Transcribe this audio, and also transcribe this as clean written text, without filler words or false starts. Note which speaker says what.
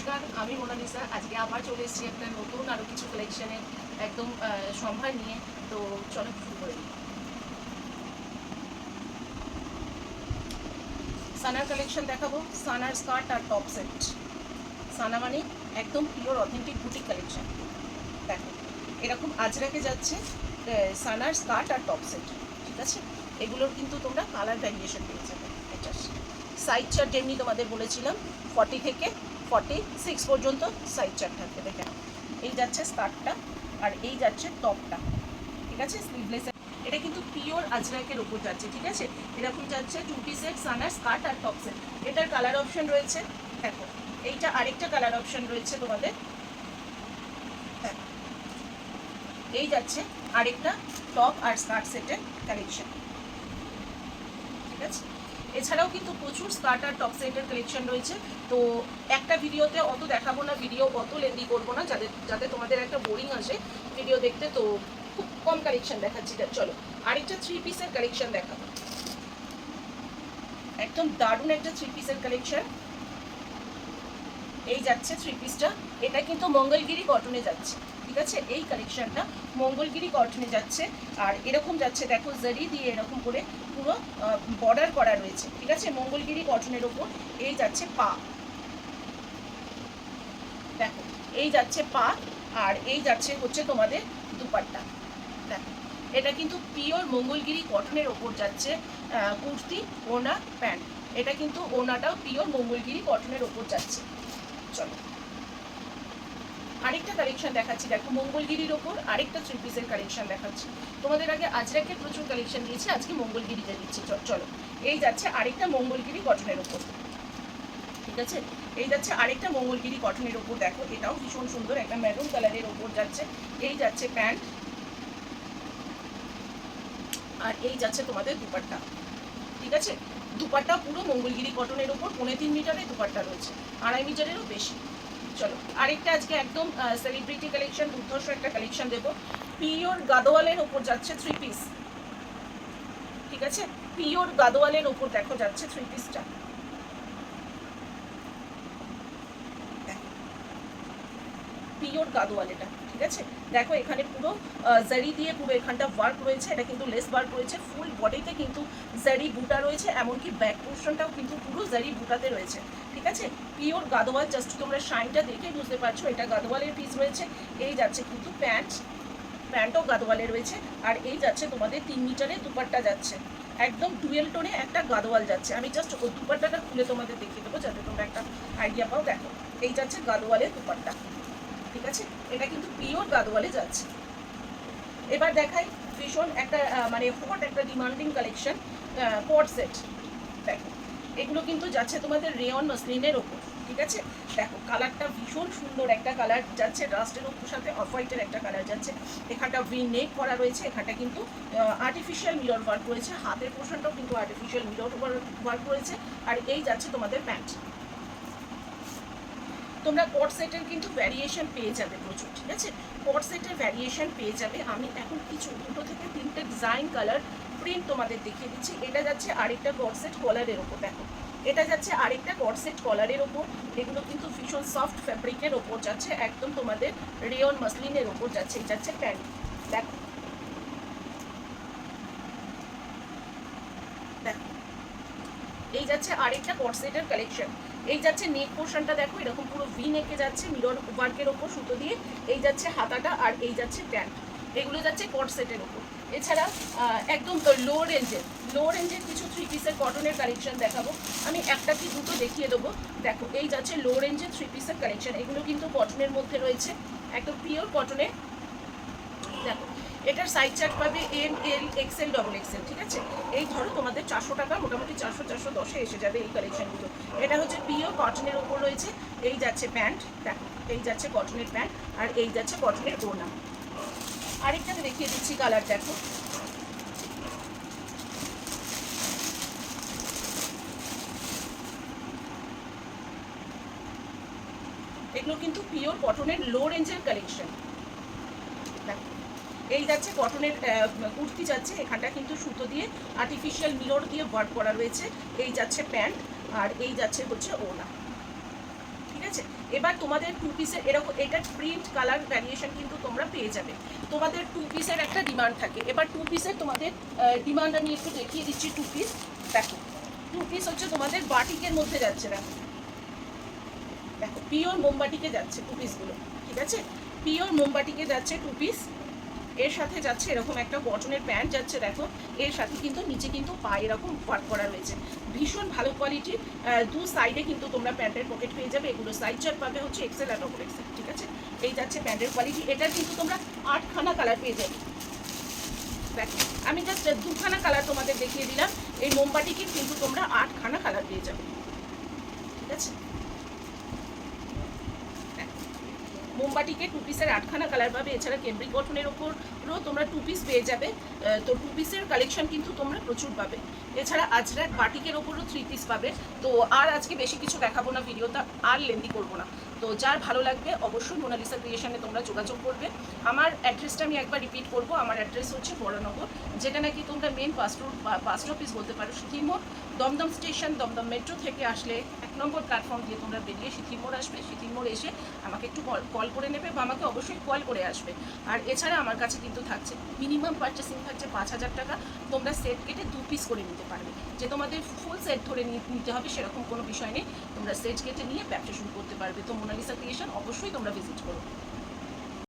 Speaker 1: নমস্কার, আমি মোনালিসা। আজকে আবার চলে এসেছি একটা নতুন আরও কিছু কালেকশনের একদম সম্ভার নিয়ে। তো চলো শুরু করে দিই। সানার কালেকশন দেখাবো। সানার স্কার্ট আর টপ সেট। সানা মানে একদম পিওর অথেন্টিক বুটিক কালেকশন। দেখো এরকম আজরাকে যাচ্ছে সানার স্কার্ট আর টপ সেট, ঠিক আছে? এগুলোর কিন্তু তোমরা কালার ভ্যারিয়েশন পেয়ে যাবে। এটা সাইজ চার্ট যেমনি তোমাদের বলেছিলাম 40 থেকে 46 পর্যন্ত সাইজ চার্ট থাকবে। দেখে নাও, এই যাচ্ছে স্কার্টটা আর এই যাচ্ছে টপটা, ঠিক আছে? স্লিভলেস। এটা কিন্তু পিওর আজরাকের ওপর যাচ্ছে, ঠিক আছে? এরকম যাচ্ছে 2 পিসের সানার স্কার্ট আর টপ সেট। এটার কালার অপশন রয়েছে, দেখো এইটা আরেকটা কালার অপশন রয়েছে তোমাদের। এই যাচ্ছে আরেকটা টপ আর স্কার্ট সেটের কালেকশন, ঠিক আছে? এছাড়াও কিন্তু প্রচুর স্কার্ট আর টপ সেটের কালেকশন রয়েছে। তো একটা ভিডিওতে অত দেখাবো না, ভিডিও অত লেন্দি করবো না, যাতে তোমাদের একটা বোরিং আসে ভিডিও দেখতে। তো খুব কম কালেকশন দেখাচ্ছি। চলো আরেকটা 3 পিসের কালেকশন দেখাবো। একদম দারুণ একটা 3 পিসের কালেকশন। এই যাচ্ছে 3 পিসটা। এটা কিন্তু মঙ্গলগিরি কটনে যাচ্ছে, ঠিক আছে? এই কালেকশনটা মঙ্গলগিরি কটনে যাচ্ছে। আর এরকম যাচ্ছে, দেখো জারি দিয়ে এরকম করে পুরো বর্ডার করা রয়েছে, ঠিক আছে? মঙ্গলগিরি কটনের ওপর এই যাচ্ছে পা, দেখো এই যাচ্ছে পা। আর এই যাচ্ছে হচ্ছে তোমাদের দুপাট্টা। দেখো এটা কিন্তু পিওর মঙ্গলগিরি কটনের ওপর যাচ্ছে কুর্তি, ওনা, প্যান্ট। এটা কিন্তু ওনাটাও পিওর মঙ্গলগিরি কটনের ওপর যাচ্ছে। চলো আরেকটা কালেকশন দেখাচ্ছি। দেখো মঙ্গলগিরির ওপর আরেকটা 3 পিসের কালেকশন দেখাচ্ছি। তোমাদের আগে আজরাকের প্রচুর কালেকশন দিয়েছি, আজকে মঙ্গলগিরিতে দিচ্ছি। চলো এই যাচ্ছে আরেকটা মঙ্গলগিরি কটনের ওপর, ঠিক আছে? এই যাচ্ছে আরেকটা মঙ্গলগিরি কটনের ওপর। দেখো এটাও ভীষণ সুন্দর, একটা মেরুন কালারের ওপর যাচ্ছে। এই যাচ্ছে প্যান্ট আর এই যাচ্ছে তোমাদের দুপাট্টা, ঠিক আছে? দুপাট্টা পুরো মঙ্গলগিরি কটনের ওপর 3.5 মিটারের দুপাট্টা রয়েছে, 2.5 মিটারেরও বেশি। চলো আরেকটা আজকে একদম সেলিব্রিটি কালেকশন, দুর্ধর্ষ একটা কালেকশন দেবো। পিওর গাদোয়ালের ওপর যাচ্ছে 3 পিস, ঠিক আছে? পিওর গাদোয়ালের ওপর দেখো যাচ্ছে 3 পিসটা। পিওর গাদোয়াল এটা, ঠিক আছে? দেখো এখানে পুরো জারি দিয়ে পুরো এখানটা ওয়ার্ক রয়েছে। এটা কিন্তু লেস ওয়ার্ক রয়েছে, ফুল বডিতে কিন্তু জারি বুটা রয়েছে, এমনকি ব্যাক পোর্শনটাও কিন্তু পুরো জারি বুটাতে রয়েছে, ঠিক আছে? পিওর গাদোয়াল। জাস্ট তোমরা শাইনটা দেখে বুঝতে পারছো এটা গাদোয়ালের পিস রয়েছে। এই যাচ্ছে কিন্তু প্যান্টও গাদোয়ালে রয়েছে। আর এই যাচ্ছে তোমাদের 3 মিটারের দুপাট্টা যাচ্ছে, একদম ডুয়েল টোনে একটা গাদোয়াল যাচ্ছে। আমি জাস্ট ওই দুপাট্টাটা খুলে তোমাদের দেখিয়ে দেবো যাতে তোমরা একটা আইডিয়া পাও। দেখো এই যাচ্ছে গাদোয়ালের দুপাট্টা, ঠিক আছে? এটা কিন্তু পিওর গাদোয়ালে যাচ্ছে। এবার দেখাই ভীষণ একটা মানে হট একটা ডিমান্ডিং কালেকশন, কোট সেট। দেখো এগুলো কিন্তু যাচ্ছে তোমাদের রেয়ন মসলিনের ওপর, ঠিক আছে? দেখো কালারটা ভীষণ সুন্দর একটা কালার যাচ্ছে, রাস্টের ওপর সাথে অফ হোয়াইটের একটা কালার যাচ্ছে। এখানটা ভি নেক করা রয়েছে, এখানটা কিন্তু আর্টিফিশিয়াল মিরর ওয়ার্ক রয়েছে, হাতের পোর্শনটাও কিন্তু আর্টিফিশিয়াল মিরর ওয়ার্ক রয়েছে। আর এই যাচ্ছে তোমাদের প্যান্ট। তোমরা কোট সেটের কিন্তু ভ্যারিয়েশন পেয়ে যাবে প্রচুর, ঠিক আছে? কোট সেটের ভ্যারিয়েশন পেয়ে যাবে। আমি এখন কিছু 2 থেকে 3টে ডিজাইন কালার প্রিন্ট তোমাদের দেখিয়ে দিচ্ছি। এটা যাচ্ছে আরেকটা কোট সেট কলারের ওপর। দেখো এটা যাচ্ছে আরেকটা কোট সেট কলারের ওপর। এগুলো কিন্তু ভীষণ সফট ফ্যাব্রিকের ওপর যাচ্ছে, একদম তোমাদের রেয়ন মাসলিনের ওপর যাচ্ছে। এই যাচ্ছে প্যান্ট। দেখো দেখো এই যাচ্ছে আরেকটা কোট সেটের কালেকশন। এই যাচ্ছে নেক পোর্শনটা, দেখো এরকম পুরো ভি নেকে যাচ্ছে মিরর ওয়ার্কের ওপর সুতো দিয়ে। এই যাচ্ছে হাতাটা আর এই যাচ্ছে প্যান্ট। এগুলো যাচ্ছে কোট সেটের ওপর। এছাড়া একদম লো রেঞ্জের কিছু 3 পিসের কটনের কালেকশন দেখাবো। আমি একটা কি দুটো দেখিয়ে দেবো। দেখো এই যাচ্ছে লো রেঞ্জের 3 পিসের কালেকশন। এগুলো কিন্তু কটনের মধ্যে রয়েছে, একদম পিওর কটনে। দেখো এটার সাইজ চার্ট পাবে এম, এল, এক্সেল, ডবল এক্সেল, ঠিক আছে? এই ধরো তোমাদের 400 টাকা, মোটামুটি 400-410 এসে যাবে এই কালেকশনগুলো। এটা হচ্ছে পিওর কটনের ওপর রয়েছে। এই যাচ্ছে প্যান্ট, দেখো এই যাচ্ছে কটনের প্যান্ট আর এই যাচ্ছে কটনের ওড়না। আরেকটাতে দেখিয়ে দিচ্ছি কালার। দেখো এগুলো কিন্তু পিওর কটনের লো রেঞ্জের কালেকশন। দেখো এই যাচ্ছে কটনের কুর্তি যাচ্ছে, এখানটা কিন্তু সুতো দিয়ে আর্টিফিশিয়াল মিরর দিয়ে ওয়ার্ক করা রয়েছে। এই যাচ্ছে প্যান্ট আর এই যাচ্ছে হচ্ছে ওড়না, ঠিক আছে? এবার তোমাদের 2 পিসের এরকম এটার প্রিন্ট কালার ভ্যারিয়েশন কিন্তু তোমরা পেয়ে যাবে। তোমাদের 2 পিসের একটা ডিমান্ড থাকে। এবার 2 পিসের তোমাদের ডিমান্ড আমি একটু দেখিয়ে দিচ্ছি। 2 পিস দেখো, 2 পিস হচ্ছে তোমাদের বাটিকের মধ্যে যাচ্ছে। দেখো দেখো পিওর মোমবাটিকে যাচ্ছে 2 পিসগুলো, ঠিক আছে? পিওর মোমবাটিকে যাচ্ছে 2 পিস। এর সাথে যাচ্ছে এরকম একটা কটনের প্যান্ট যাচ্ছে। দেখো এর সাথে কিন্তু নিচে কিন্তু পায়ে এরকম ওয়ার্ক করা রয়েছে, ভীষণ ভালো কোয়ালিটির। 2 সাইডে কিন্তু তোমরা প্যান্টের পকেট পেয়ে যাবে। এগুলো সাইজ চার্ট পাবে হচ্ছে এক্সেল আর ডবল এক্সেল, ঠিক আছে? এই যাচ্ছে প্যান্টের কোয়ালিটি। এটার কিন্তু তোমরা 8খানা কালার পেয়ে যাবে। দেখো আমি জাস্ট 2খানা কালার তোমাদের দেখিয়ে দিলাম। এই মোমবাটিকে কিন্তু তোমরা 8খানা কালার পেয়ে যাবে, ঠিক আছে? মোমবাটিকে 2 পিসের 8খানা কালার পাবে। এছাড়া কেমব্রিক কটনের ওপরও তোমরা 2 পিস পেয়ে যাবে। তো 2 পিসের কালেকশন কিন্তু তোমরা প্রচুর পাবে। এছাড়া আজরাক বাটিকের ওপরও 3 পিস পাবে। তো আর আজকে বেশি কিছু দেখাবো না, ভিডিওটা আর লেন্দি করবো না। তো যার ভালো লাগবে অবশ্যই মোনালিসা ক্রিয়েশনে তোমরা যোগাযোগ করবে। আমার অ্যাড্রেসটা আমি একবার রিপিট করবো। আমার অ্যাড্রেস হচ্ছে বড়নগর, যেটা নাকি তোমরা মেন পাস্ট অফিস বলতে পারো। সিথিমোড় দমদম স্টেশন, দমদম মেট্রো থেকে আসলে 1 নম্বর প্ল্যাটফর্ম দিয়ে তোমরা বেরিয়ে সিথিমোড় আসবে। সিথিমোড় এসে আমাকে একটু কল করে নেবে বা আমাকে অবশ্যই কল করে আসবে। আর এছাড়া আমার কাছে কিন্তু থাকছে মিনিমাম পারচেসিং থাকছে 5000 টাকা। তোমরা সেট কেটে 2 পিস করে নিতে পারবে। যে তোমাদের ফুল সেট ধরে নিতে হবে সেরকম কোনো বিষয় নেই। তোমরা সেট কেটে নিয়ে ব্যবসা শুরু করতে পারবে। তো মোনালিসা ক্রিয়েশন অবশ্যই তোমরা ভিজিট করো।